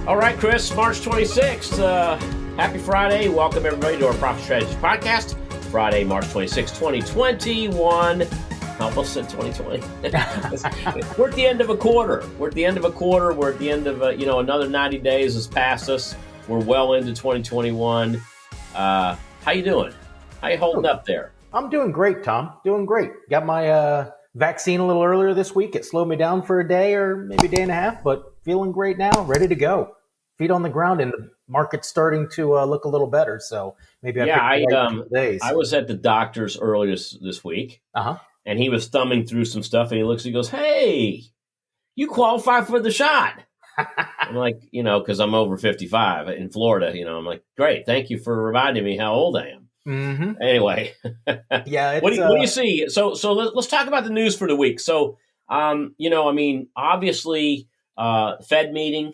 All right, Chris, March 26th. Happy Friday. Welcome, everybody, to our Profit Strategies podcast. Friday, March 26th, 2021. Almost said 2020. We're at the end of a quarter. We're at the end of, another 90 days has passed us. We're well into 2021. How you doing? How you holding up there? I'm doing great, Tom. Doing great. Got my vaccine a little earlier this week. It slowed me down for a day or maybe a day and a half, but feeling great now, ready to go. Feet on the ground, and the market's starting to look a little better. So maybe days. I was at the doctor's earlier this week, and he was thumbing through some stuff, and he goes, "Hey, you qualify for the shot." I'm like, because I'm over 55 in Florida. I'm like, great, thank you for reminding me how old I am. Mm-hmm. Anyway, yeah. What do you see? So let's talk about the news for the week. So, obviously, Fed meeting.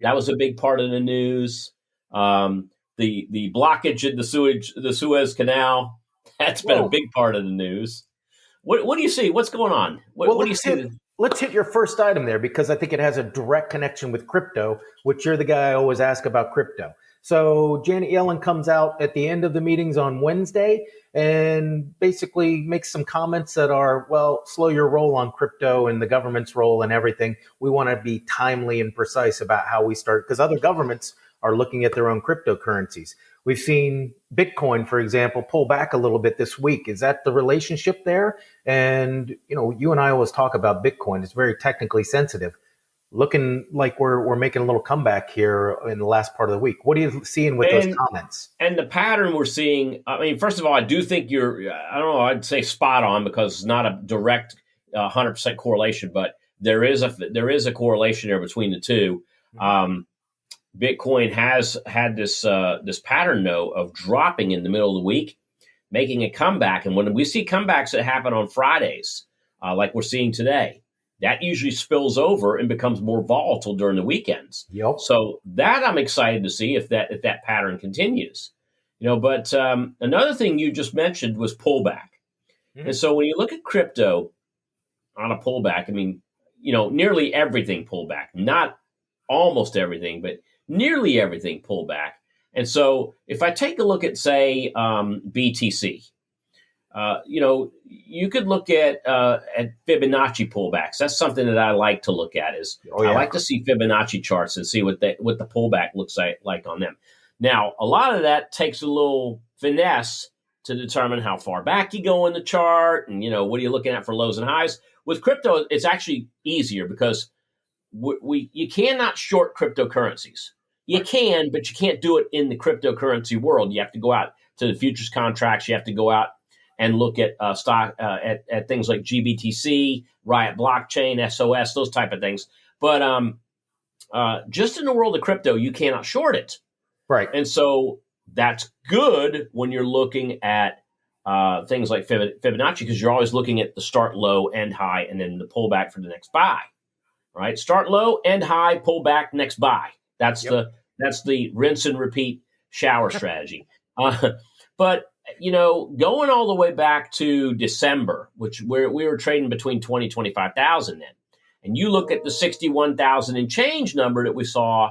That was a big part of the news. The blockage in the Suez Canal. That's been a big part of the news. What do you see? What's going on? What do you see? Let's hit your first item there, because I think it has a direct connection with crypto, which you're the guy I always ask about crypto. So Janet Yellen comes out at the end of the meetings on Wednesday and basically makes some comments that are, slow your roll on crypto and the government's role and everything. We want to be timely and precise about how we start, because other governments are looking at their own cryptocurrencies. We've seen Bitcoin, for example, pull back a little bit this week. Is that the relationship there? And, you and I always talk about Bitcoin. It's very technically sensitive. Looking like we're making a little comeback here in the last part of the week. What are you seeing with those comments? And the pattern we're seeing, first of all, I do think I'd say spot on, because it's not a direct 100% correlation, but there is a correlation there between the two. Bitcoin has had this pattern, though, of dropping in the middle of the week, making a comeback. And when we see comebacks that happen on Fridays, like we're seeing today, that usually spills over and becomes more volatile during the weekends. Yep. So that I'm excited to see if that pattern continues. But another thing you just mentioned was pullback. Mm-hmm. And so when you look at crypto on a pullback, nearly everything pulled back. Not almost everything, but nearly everything pulled back. And so if I take a look at, say, BTC, you could look at Fibonacci pullbacks. That's something that I like to look at. I like to see Fibonacci charts and see what the pullback looks like on them. Now, a lot of that takes a little finesse to determine how far back you go in the chart, and what are you looking at for lows and highs. With crypto, it's actually easier, because you cannot short cryptocurrencies. You can, but you can't do it in the cryptocurrency world. You have to go out to the futures contracts. You have to go out and look at stock at things like GBTC, Riot Blockchain, SOS, those type of things. But just in the world of crypto, you cannot short it. Right. And so that's good when you're looking at things like Fibonacci, because you're always looking at the start low, end high, and then the pullback for the next buy. Right? Start low, end high, pull back, next buy. That's the rinse and repeat shower strategy. But going all the way back to December, which we were trading between 20 and 25,000 then, and you look at the 61,000 and change number that we saw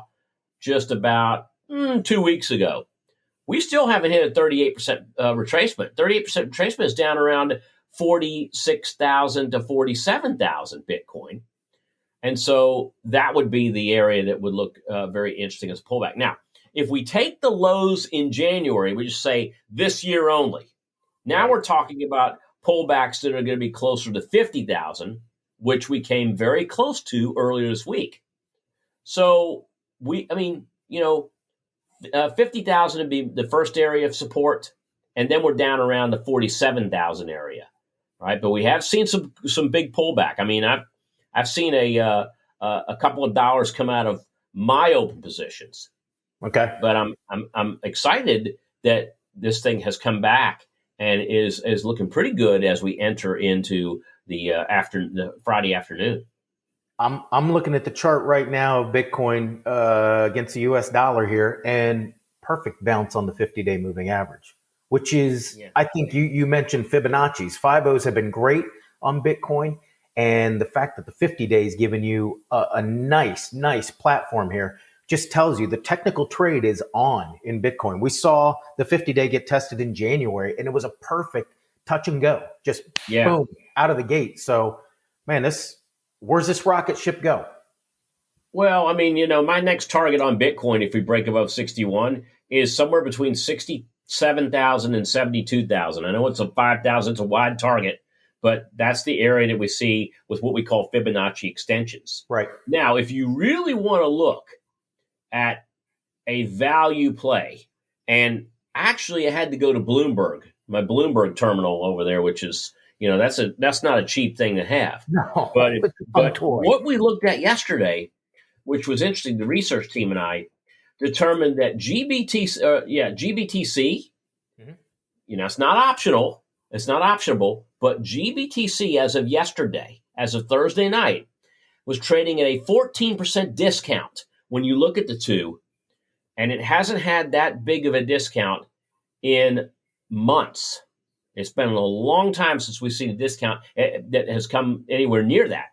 just about 2 weeks ago, we still haven't hit a 38% retracement. 38% retracement is down around 46,000 to 47,000 Bitcoin. And so that would be the area that would look very interesting as a pullback. Now, if we take the lows in January, we just say this year only. Now we're talking about pullbacks that are going to be closer to 50,000, which we came very close to earlier this week. So 50,000 would be the first area of support, and then we're down around the 47,000 area, right? But we have seen some big pullback. I've seen a couple of dollars come out of my open positions. Okay, but I'm excited that this thing has come back and is looking pretty good as we enter into the Friday afternoon. I'm looking at the chart right now of Bitcoin against the US dollar here, and perfect bounce on the 50-day moving average, which is, I think you mentioned Fibonacci's. 5-0s have been great on Bitcoin, and the fact that the 50-day is giving you a nice platform here just tells you the technical trade is on in Bitcoin. We saw the 50-day get tested in January, and it was a perfect touch and go, just boom, out of the gate. So, man, where's this rocket ship go? Well, I mean, my next target on Bitcoin, if we break above 61, is somewhere between 67,000 and 72,000. I know it's a 5,000, it's a wide target, but that's the area that we see with what we call Fibonacci extensions. Right. Now, if you really want to look at a value play, and actually I had to go to Bloomberg, my Bloomberg terminal over there, which is, that's not a cheap thing to have. No, but what we looked at yesterday, which was interesting, the research team and I determined that GBTC, it's not optional, it's not optionable, but GBTC as of yesterday, as of Thursday night, was trading at a 14% discount when you look at the two, and it hasn't had that big of a discount in months. It's been a long time since we've seen a discount that has come anywhere near that.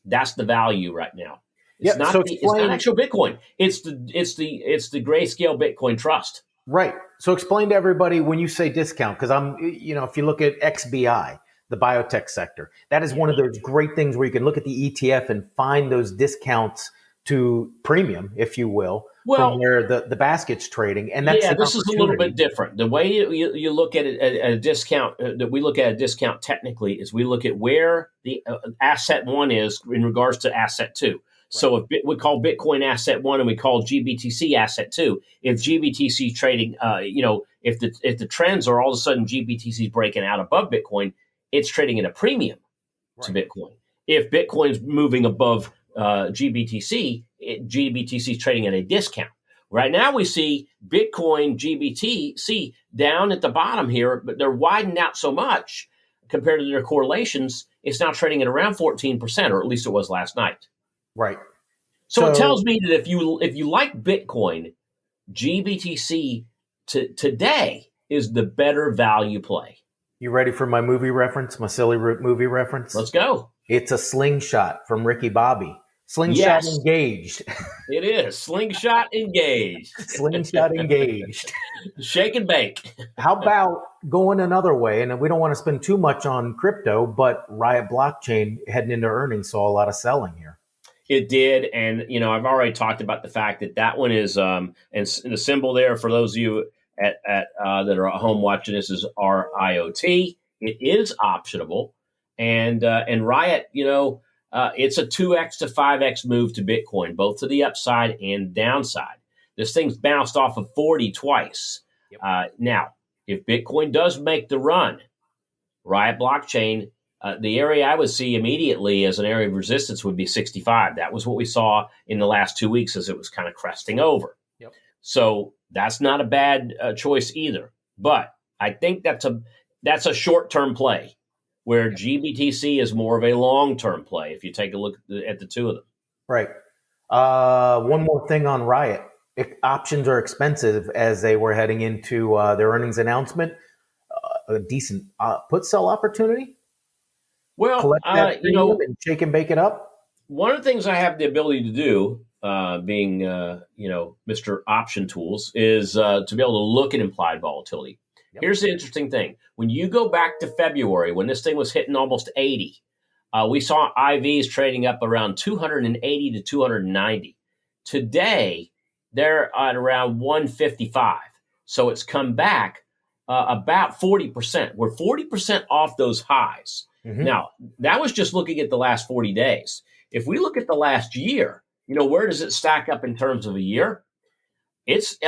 That's the value right now. It's not actual Bitcoin. It's the Grayscale Bitcoin Trust. Right. So explain to everybody when you say discount, because if you look at XBI, the biotech sector, that is one of those great things where you can look at the ETF and find those discounts to premium, if you will, from where the basket's trading. And that's this is a little bit different. The way you look at it at a discount, that we look at a discount technically, is we look at where the asset one is in regards to asset two. So if we call Bitcoin asset one and we call GBTC asset two, if GBTC trading, if the trends are all of a sudden GBTC is breaking out above Bitcoin, it's trading at a premium to Bitcoin. If Bitcoin's moving above GBTC, GBTC is trading at a discount. Right now we see Bitcoin GBTC down at the bottom here, but they're widened out so much compared to their correlations, it's now trading at around 14%, or at least it was last night. Right. So it tells me that if you like Bitcoin, GBTC today is the better value play. You ready for my movie reference, my silly movie reference? Let's go. It's a slingshot from Ricky Bobby. Slingshot engaged. It is. Slingshot engaged. Slingshot engaged. Shake and bake. How about going another way? And we don't want to spend too much on crypto, but Riot Blockchain heading into earnings saw a lot of selling here. It did. And, I've already talked about the fact that one is, and the symbol there for those of you that are at home watching this is RIOT. It is optionable. And Riot, it's a 2x to 5x move to Bitcoin, both to the upside and downside. This thing's bounced off of 40 twice. Yep. Now, if Bitcoin does make the run, Riot Blockchain, the area I would see immediately as an area of resistance would be 65. That was what we saw in the last 2 weeks as it was kind of cresting over. Yep. So that's not a bad choice either. But I think that's a short-term play, where GBTC is more of a long-term play if you take a look at the two of them. Right. One more thing on Riot. Options are expensive as they were heading into their earnings announcement. A decent put-sell opportunity? Well, collect that and shake and bake it up? One of the things I have the ability to do, being, Mr. Option Tools, is to be able to look at implied volatility. Yep. Here's the interesting thing. When you go back to February, when this thing was hitting almost 80, we saw IVs trading up around 280 to 290. Today, they're at around 155. So it's come back about 40%. We're 40% off those highs. Mm-hmm. Now, that was just looking at the last 40 days. If we look at the last year, where does it stack up in terms of a year? It's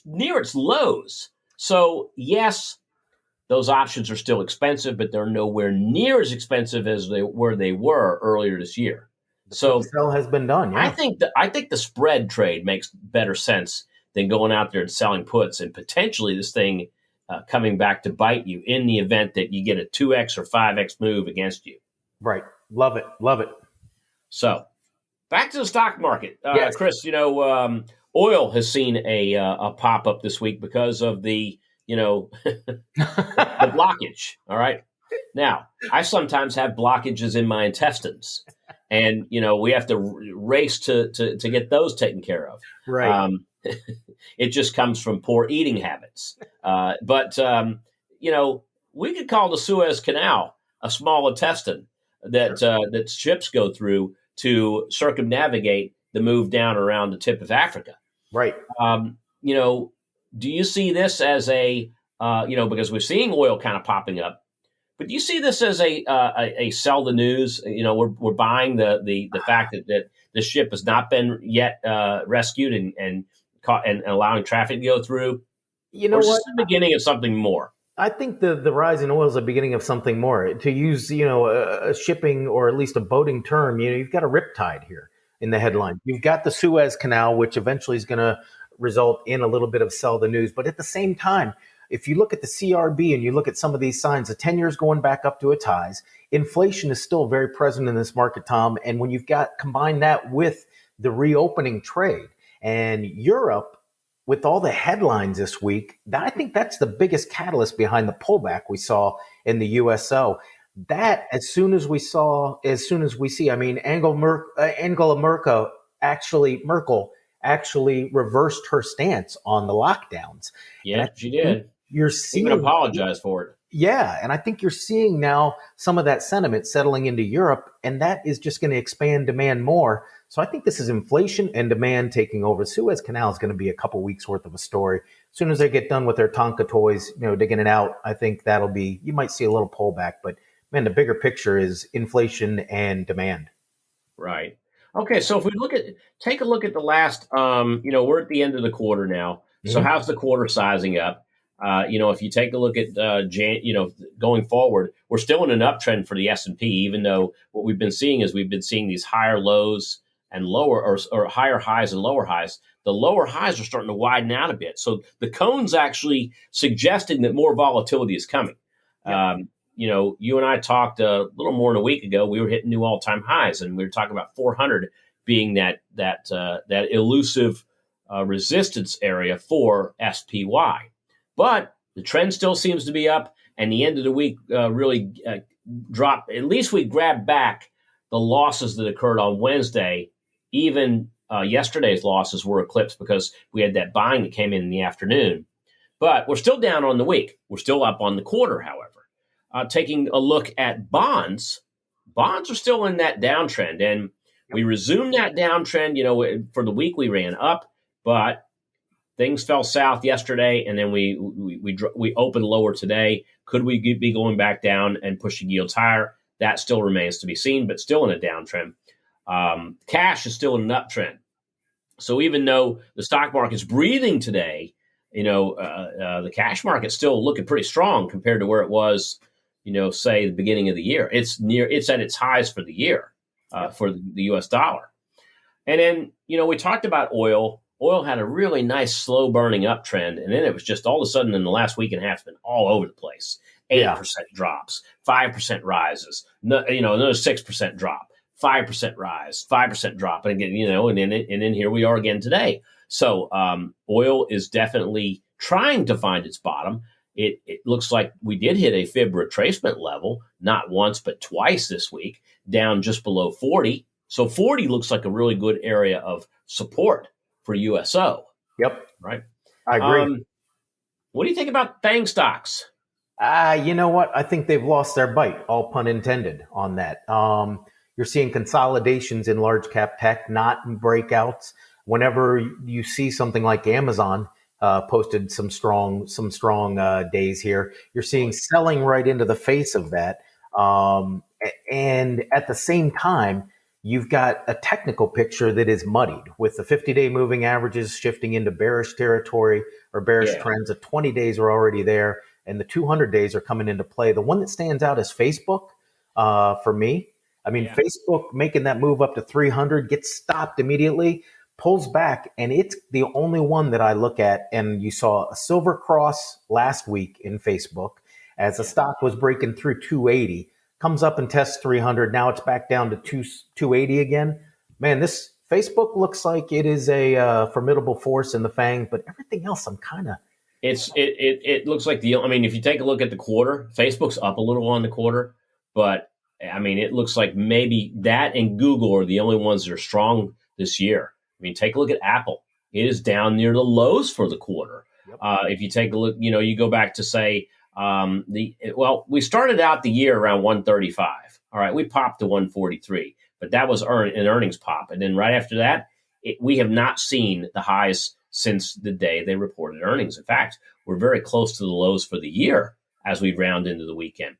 near its lows. So, yes, those options are still expensive, but they're nowhere near as expensive as they were earlier this year. So the sell has been done. Yeah. I think the spread trade makes better sense than going out there and selling puts, and potentially this thing coming back to bite you in the event that you get a 2x or 5x move against you. Right. Love it. Love it. So back to the stock market. Yes. Chris, oil has seen a pop up this week because of the the blockage. All right. Now, I sometimes have blockages in my intestines, and we have to race to get those taken care of. Right. It just comes from poor eating habits. But we could call the Suez Canal a small intestine that that ships go through to circumnavigate the move down around the tip of Africa. Right. Do you see this as because we're seeing oil kind of popping up, but do you see this as a sell the news? We're buying the fact that the ship has not been yet rescued and caught and allowing traffic to go through. Or is this the beginning of something more? I think the rise in oil is the beginning of something more. To use, a shipping or at least a boating term, you've got a riptide here in the headline. You've got the Suez Canal, which eventually is going to result in a little bit of sell the news. But at the same time, if you look at the CRB and you look at some of these signs, the 10 years going back up to its highs, inflation is still very present in this market, Tom. And when you've combine that with the reopening trade and Europe, with all the headlines this week, I think that's the biggest catalyst behind the pullback we saw in the USO. That as soon as we see, Angela Merkel actually reversed her stance on the lockdowns. Yeah, she did. You're seeing even apologize for it. Yeah, and I think you're seeing now some of that sentiment settling into Europe, and that is just going to expand demand more. So I think this is inflation and demand taking over. Suez Canal is going to be a couple weeks worth of a story. As soon as they get done with their Tonka toys, digging it out, I think you might see a little pullback. But man, the bigger picture is inflation and demand. Right. Okay, so if we take a look at the last, we're at the end of the quarter now. So how's the quarter sizing up? If you take a look at going forward, we're still in an uptrend for the S&P, even though what we've been seeing is these higher lows and lower or higher highs and lower highs. The lower highs are starting to widen out a bit. So the cone's actually suggesting that more volatility is coming. Yeah. You and I talked a little more than a week ago. We were hitting new all-time highs, and we were talking about 400 being that elusive resistance area for SPY. But the trend still seems to be up, and the end of the week really dropped. At least we grabbed back the losses that occurred on Wednesday. Even yesterday's losses were eclipsed because we had that buying that came in the afternoon. But we're still down on the week. We're still up on the quarter, however. Taking a look at bonds are still in that downtrend, and we resumed that downtrend. For the week we ran up, but things fell south yesterday, and then we opened lower today. Could we be going back down and pushing yields higher? That still remains to be seen, but still in a downtrend. Cash is still in an uptrend. So even though the stock market's breathing today, the cash market's still looking pretty strong compared to where it was, say the beginning of the year. It's at its highs for the year for the U.S. dollar. And then, we talked about oil. Oil had a really nice slow burning uptrend, and then it was just all of a sudden in the last week and a half, it's been all over the place. 8% drops, 5% rises, another 6% drop, 5% rise, 5% drop, and again, and then here we are again today. So oil is definitely trying to find its bottom. It looks like we did hit a fib retracement level, not once but twice this week, down just below 40. So 40 looks like a really good area of support for USO. Yep. Right. I agree. What do you think about FANG stocks? You know what? I think they've lost their bite, all pun intended on that. You're seeing consolidations in large cap tech, not breakouts. Whenever you see something like Amazon posted some strong days here, you're seeing selling right into the face of that. And at the same time, you've got a technical picture that is muddied with the 50-day moving averages shifting into bearish territory or bearish trends. The 20 days are already there, and the 200 days are coming into play. The one that stands out is Facebook for me. Facebook making that move up to 300 gets stopped immediately, pulls back, and it's the only one that I look at. And you saw a silver cross last week in Facebook as the stock was breaking through 280. Comes up and tests 300. Now it's back down to 280 again. Man, this Facebook looks like it is a formidable force in the FANG, but everything else, I'm kind of. It looks like if you take a look at the quarter, Facebook's up a little on the quarter, but I mean, it looks like maybe that and Google are the only ones that are strong this year. I mean, take a look at Apple. It is down near the lows for the quarter. Yep. If you take a look, you go back to say we started out the year around 135. All right, we popped to 143, but that was an earnings pop, and then right after that, we have not seen the highs since the day they reported earnings. In fact, we're very close to the lows for the year as we round into the weekend.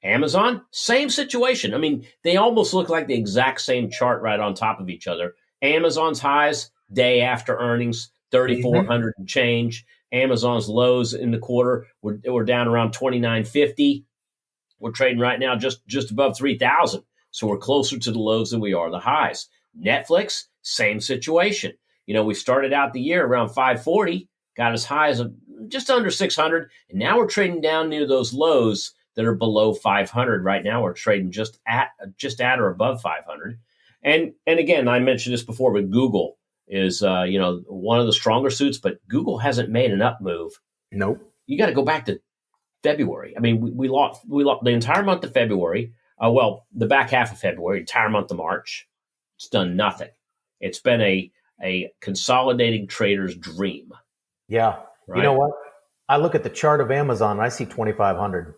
Amazon, same situation. I mean, they almost look like the exact same chart right on top of each other. Amazon's highs day after earnings, 3,400 and change. Amazon's lows in the quarter were down around 2,950. We're trading right now just above 3,000. So we're closer to the lows than we are the highs. Netflix, same situation. We started out the year around 540, got as high as just under 600, and now we're trading down near those lows that are below 500. Right now we're trading just at or above 500. And again, I mentioned this before, but Google is one of the stronger suits, but Google hasn't made an up move. Nope. You got to go back to February. I mean, we lost the entire month of February. The back half of February, entire month of March. It's done nothing. It's been a consolidating trader's dream. Yeah. Right? You know what? I look at the chart of Amazon and I see 2,500.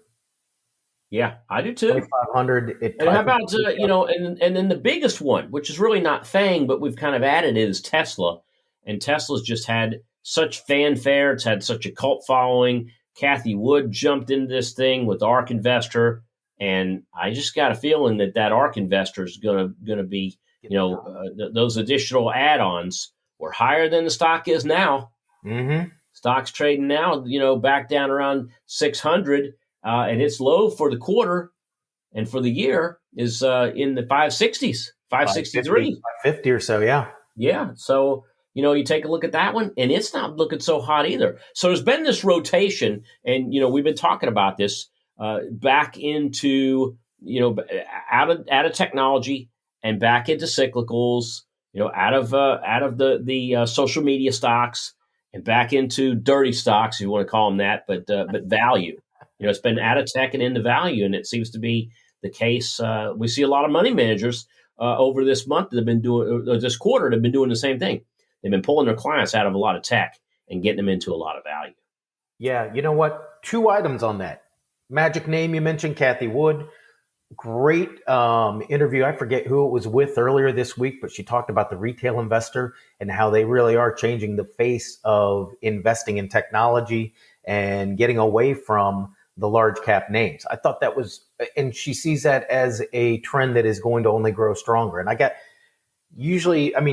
Yeah, I do too. 2,500. And how about and then the biggest one, which is really not FANG, but we've kind of added it, is Tesla. And Tesla's just had such fanfare. It's had such a cult following. Kathy Wood jumped into this thing with ARK Investor, and I just got a feeling that ARK Investor is going to be, those additional add-ons were higher than the stock is now. Mm-hmm. Stock's trading now, back down around 600. And its low for the quarter and for the year is in the 560s, 563. 550 or so, yeah. Yeah. So, you take a look at that one, and it's not looking so hot either. So there's been this rotation, and, we've been talking about this back into, out of technology and back into cyclicals, out of the social media stocks and back into dirty stocks, if you want to call them that, but value. It's been out of tech and into value, and it seems to be the case. We see a lot of money managers over this month that have been doing, this quarter, that have been doing the same thing. They've been pulling their clients out of a lot of tech and getting them into a lot of value. Yeah, you know what? 2 items on that. Magic name you mentioned, Kathy Wood. Great interview. I forget who it was with earlier this week, but she talked about the retail investor and how they really are changing the face of investing in technology and getting away from the large cap names. I thought that was, and she sees that as a trend that is going to only grow stronger. And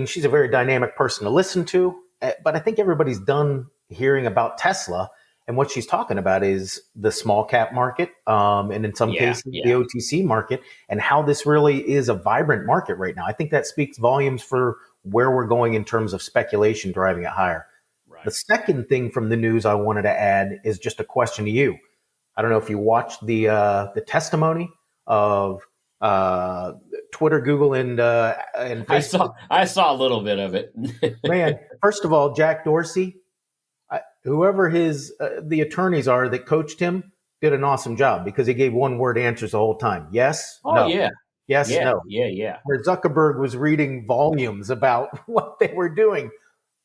she's a very dynamic person to listen to, but I think everybody's done hearing about Tesla. And what she's talking about is the small cap market, and in some cases, the OTC market, and how this really is a vibrant market right now. I think that speaks volumes for where we're going in terms of speculation driving it higher. Right. The second thing from the news I wanted to add is just a question to you. I don't know if you watched the testimony of Twitter, Google, and Facebook. I saw a little bit of it. Man, first of all, Jack Dorsey, whoever the attorneys are that coached him, did an awesome job because he gave one-word answers the whole time. Yes. Oh, no. yeah. Yes. Yeah, no. Yeah. Where Zuckerberg was reading volumes about what they were doing.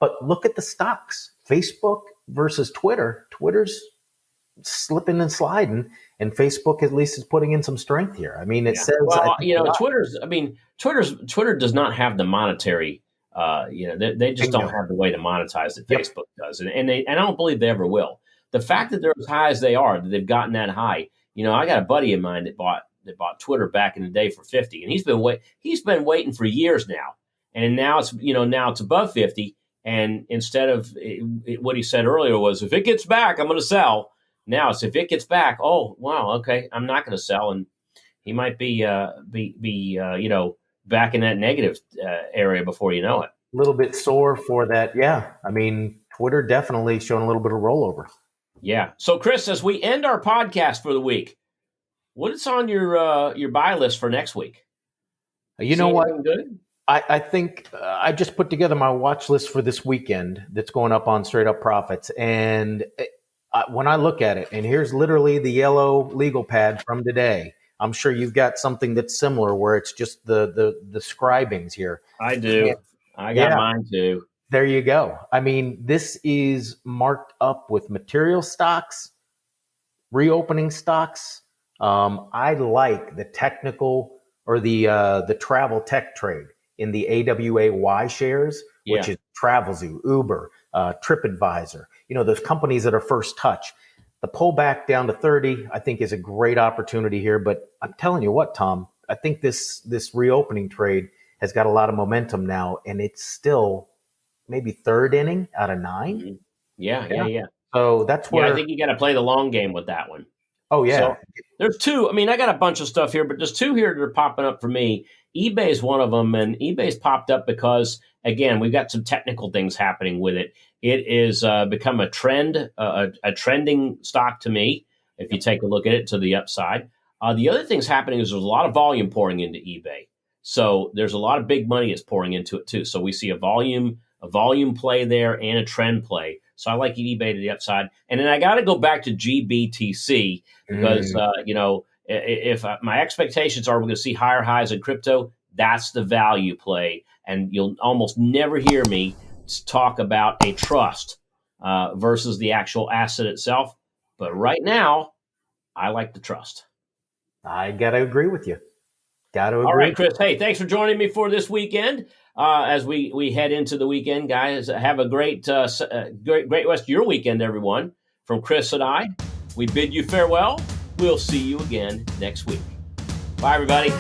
But look at the stocks. Facebook versus Twitter. Twitter's slipping and sliding, and Facebook at least is putting in some strength here. I mean, it says, Twitter does not have the monetary, they just don't have the way to monetize that Facebook does. And I don't believe they ever will. The fact that they're as high as they are, that they've gotten that high, I got a buddy of mine that bought Twitter back in the day for 50, and he's been waiting for years now. And now it's above 50. And instead of what he said earlier was, if it gets back, I'm going to sell. Now it's, if it gets back, oh wow, okay, I'm not going to sell, and he might be back in that negative area before you know it. A little bit sore for that, yeah. I mean, Twitter definitely showing a little bit of rollover. Yeah. So, Chris, as we end our podcast for the week, what is on your buy list for next week? You know what? Good? I think I just put together my watch list for this weekend that's going up on Straight Up Profits. And when I look at it, and here's literally the yellow legal pad from today, I'm sure you've got something that's similar where it's just the scribings here. I do. I got Yeah. mine too. There you go. I mean, this is marked up with material stocks, reopening stocks. I like the technical or the travel tech trade in the AWAY shares, which is Travelzoo, Uber, TripAdvisor. Those companies that are first touch. The pullback down to 30, I think, is a great opportunity here. But I'm telling you what, Tom, I think this reopening trade has got a lot of momentum now, and it's still maybe third inning out of 9. Mhm. Yeah. So that's where. I think you got to play the long game with that one. Oh yeah. So there's two. I mean, I got a bunch of stuff here, but there's two here that are popping up for me. eBay is one of them, and eBay's popped up because, again, we've got some technical things happening with it. It is become a trend, a trending stock to me. If you take a look at it to the upside, the other thing's happening is there's a lot of volume pouring into eBay. So there's a lot of big money that's pouring into it too. So we see a volume play there and a trend play. So I like eBay to the upside. And then I got to go back to GBTC because, if my expectations are we're going to see higher highs in crypto, that's the value play. And you'll almost never hear me talk about a trust versus the actual asset itself. But right now, I like the trust. I got to agree with you. All right, Chris. Hey, thanks for joining me for this weekend. As we head into the weekend, guys, have a great rest of your weekend, everyone. From Chris and I, we bid you farewell. We'll see you again next week. Bye, everybody.